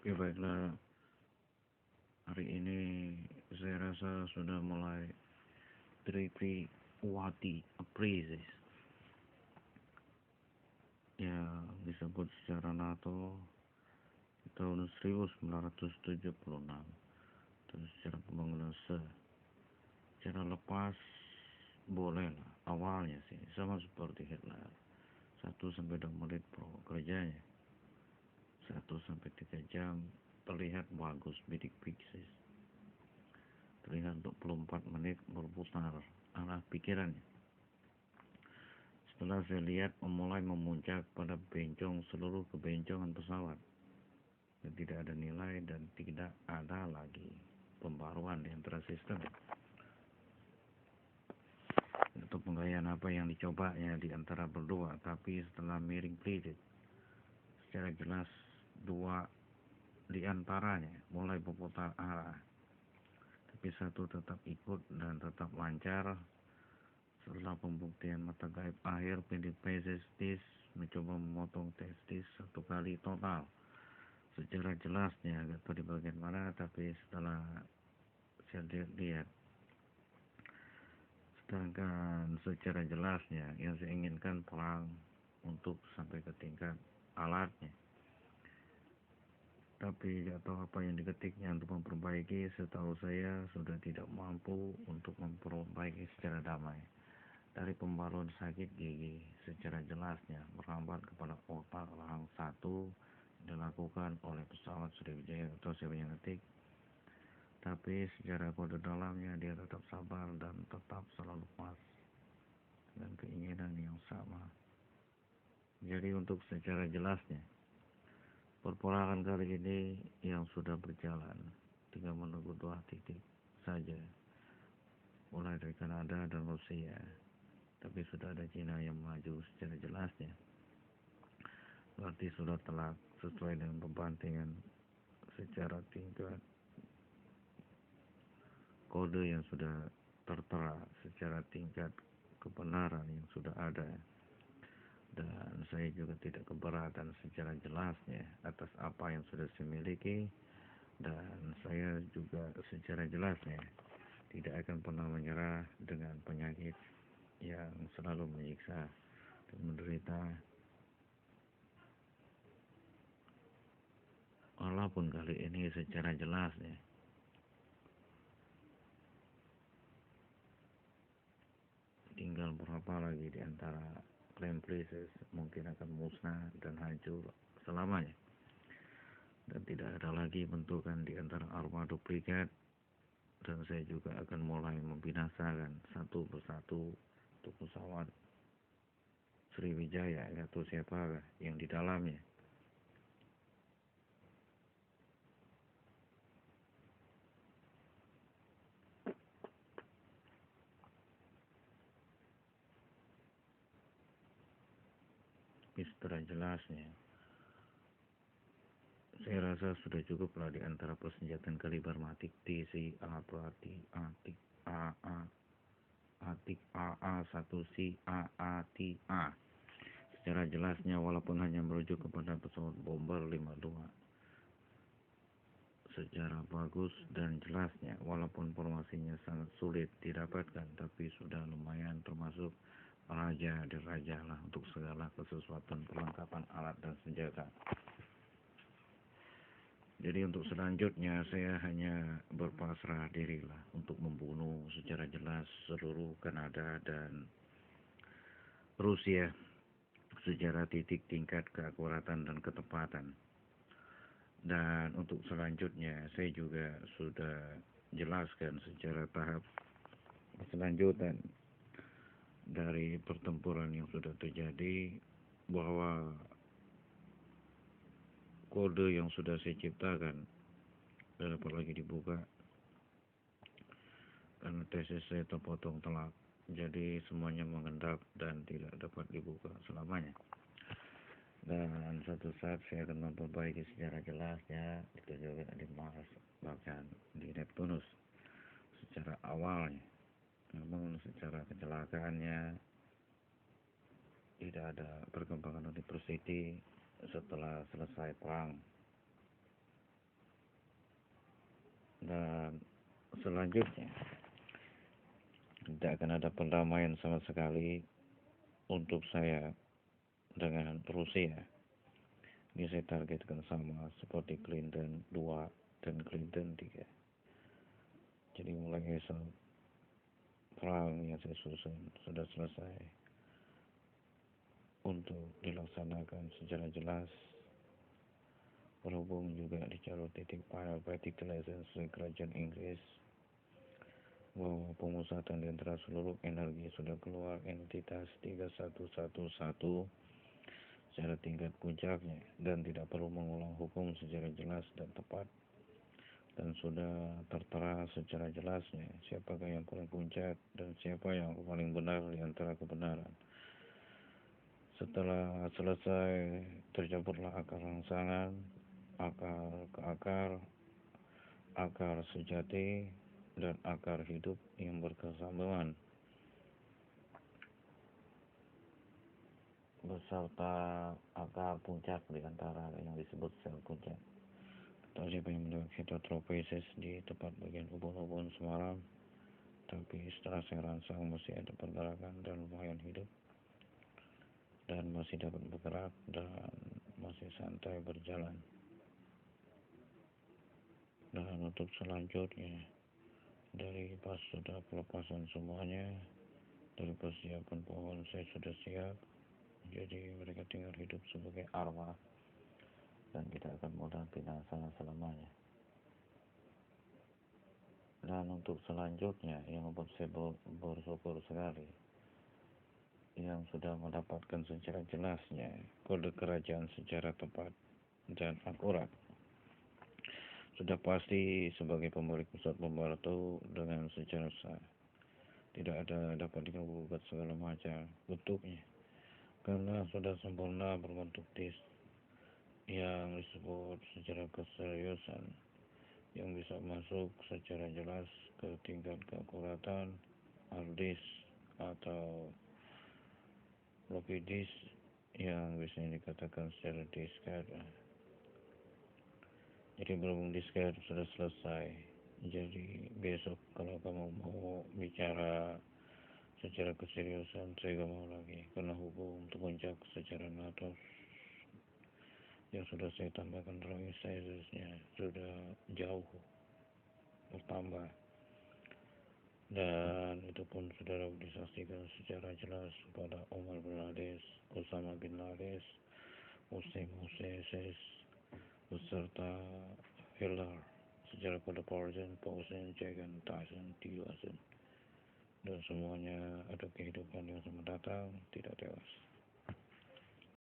Ya baiklah, hari ini saya rasa sudah mulai tricky wati appraises yang disebut secara NATO di tahun 1976 dan secara pembangunan secara lepas bolehlah awalnya sih sama seperti Hitler 1 sampai 2 menit pro kerjanya 1 sampai 3 jam terlihat bagus bidik piksis terlihat 24 menit berputar arah pikirannya. Setelah saya lihat mulai memuncak pada bencong seluruh kebencongan pesawat dan tidak ada nilai dan tidak ada lagi pembaruan di antara sistem. Untuk penggayaan apa yang dicobanya di antara berdua, tapi setelah miring pleated, secara jelas dua di antaranya mulai berputar arah, tapi satu tetap ikut dan tetap lancar. Setelah pembuktian mata gaib akhir, testis mencoba memotong testis 1 kali total. Secara jelasnya agak tahu di bagian mana, tapi setelah saya lihat, sedangkan secara jelasnya yang saya inginkan perang untuk sampai ke tingkat alatnya. Tapi tidak tahu apa yang diketiknya untuk memperbaiki. Setahu saya sudah tidak mampu untuk memperbaiki secara damai. Dari pembaruan sakit gigi secara jelasnya merambat kepada otak rahang 1 dilakukan oleh pesawat Sriwijaya atau siapa yang ngetik, tapi secara kode dalamnya dia tetap sabar dan tetap selalu pas dan keinginan yang sama. Jadi untuk secara jelasnya perperangan kali ini yang sudah berjalan tinggal menunggu 2 titik saja, mulai dari Kanada dan Rusia. Tapi sudah ada Cina yang maju secara jelasnya. Berarti sudah telat sesuai dengan pembantingan secara tingkat kode yang sudah tertera, secara tingkat kebenaran yang sudah ada. Dan saya juga tidak keberatan secara jelasnya atas apa yang sudah saya miliki. Dan saya juga secara jelasnya tidak akan pernah menyerah dengan penyakit yang selalu menyiksa dan menderita. Walaupun kali ini secara jelasnya tinggal berapa lagi di antara claim places mungkin akan musnah dan hancur selamanya, dan tidak ada lagi bentukan di antara armada duplikat, dan saya juga akan mulai membinasakan satu persatu untuk pesawat Sriwijaya atau siapa yang di dalamnya. Secara jelasnya saya rasa sudah cukuplah di antara persenjataan kaliber matik TC Atik Atik AA Atik AA1C AATA. Secara jelasnya walaupun hanya merujuk kepada pesawat bomber 52 secara bagus dan jelasnya, walaupun formasinya sangat sulit didapatkan, tapi sudah lumayan termasuk raja dan raja lah untuk segala kesesuaian perlengkapan alat dan senjata. Jadi untuk selanjutnya saya hanya berpasrah dirilah untuk membunuh secara jelas seluruh Kanada dan Rusia secara titik tingkat keakuratan dan ketepatan. Dan untuk selanjutnya saya juga sudah jelaskan secara tahap selanjutan dari pertempuran yang sudah terjadi, bahwa kode yang sudah saya ciptakan tidak dapat lagi dibuka karena tesis saya terpotong telak. Jadi semuanya mengendap dan tidak dapat dibuka selamanya. Dan suatu saat saya akan memperbaiki secara jelasnya, itu juga di Mars bahkan di Neptunus secara awalnya. Namun secara kecelakaannya tidak ada perkembangan university setelah selesai perang. Dan selanjutnya tidak akan ada perdamaian sama sekali untuk saya dengan Rusia. Ini saya targetkan sama seperti Clinton 2 dan Clinton 3. Jadi mulai esok perang yang saya susun sudah selesai untuk dilaksanakan secara jelas, berhubung juga di jalur titik final practical license kerajaan Inggris bahwa pemusatan di antara seluruh energi sudah keluar entitas 3111 secara tingkat puncaknya dan tidak perlu mengulang hukum secara jelas dan tepat, dan sudah tertera secara jelasnya siapakah yang paling puncak dan siapa yang paling benar di antara kebenaran. Setelah selesai, tercampurlah akar rangsangan, akar ke akar, akar sejati, dan akar hidup yang berkesinambungan, beserta akar puncak di antara yang disebut sel puncak. Tak siapa yang mendengar heterotropesis di tempat bagian ubun-ubun semalam, tapi setelah saya rangsang masih ada pergerakan dan lumayan hidup, dan masih dapat bergerak dan masih santai berjalan. Dan untuk selanjutnya, dari pas sudah pelepasan semuanya, dari persiapan pohon saya sudah siap, jadi mereka tinggal hidup sebagai arwah dan tidak akan mudah binasa selamanya. Dan untuk selanjutnya yang membuat saya bersyukur sekali, yang sudah mendapatkan secara jelasnya kode kerajaan secara tepat dan akurat, sudah pasti sebagai pemilik pusat pembantu dengan secara sah. Tidak ada dapat digugat segala macam bentuknya, karena sudah sempurna berbentuk disk yang disebut secara keseriusan, yang bisa masuk secara jelas ke tingkat keakuratan hard disk atau floppy disk yang bisa dikatakan secara disket. Jadi berhubung disket sudah selesai, jadi besok kalau kamu mau bicara secara keseriusan, saya gak mau lagi, karena hukum untuk puncak secara natos yang sudah saya tambahkan dalam incisesnya sudah jauh bertambah, dan itu pun sudah disaksikan secara jelas pada Omar bin Laden, Osama bin Laden, Hussein Moses, beserta Hitler secara pada Paulsen, Jagan, Tyson, Tyson, dan semuanya ada kehidupan yang sama datang, tidak tewas.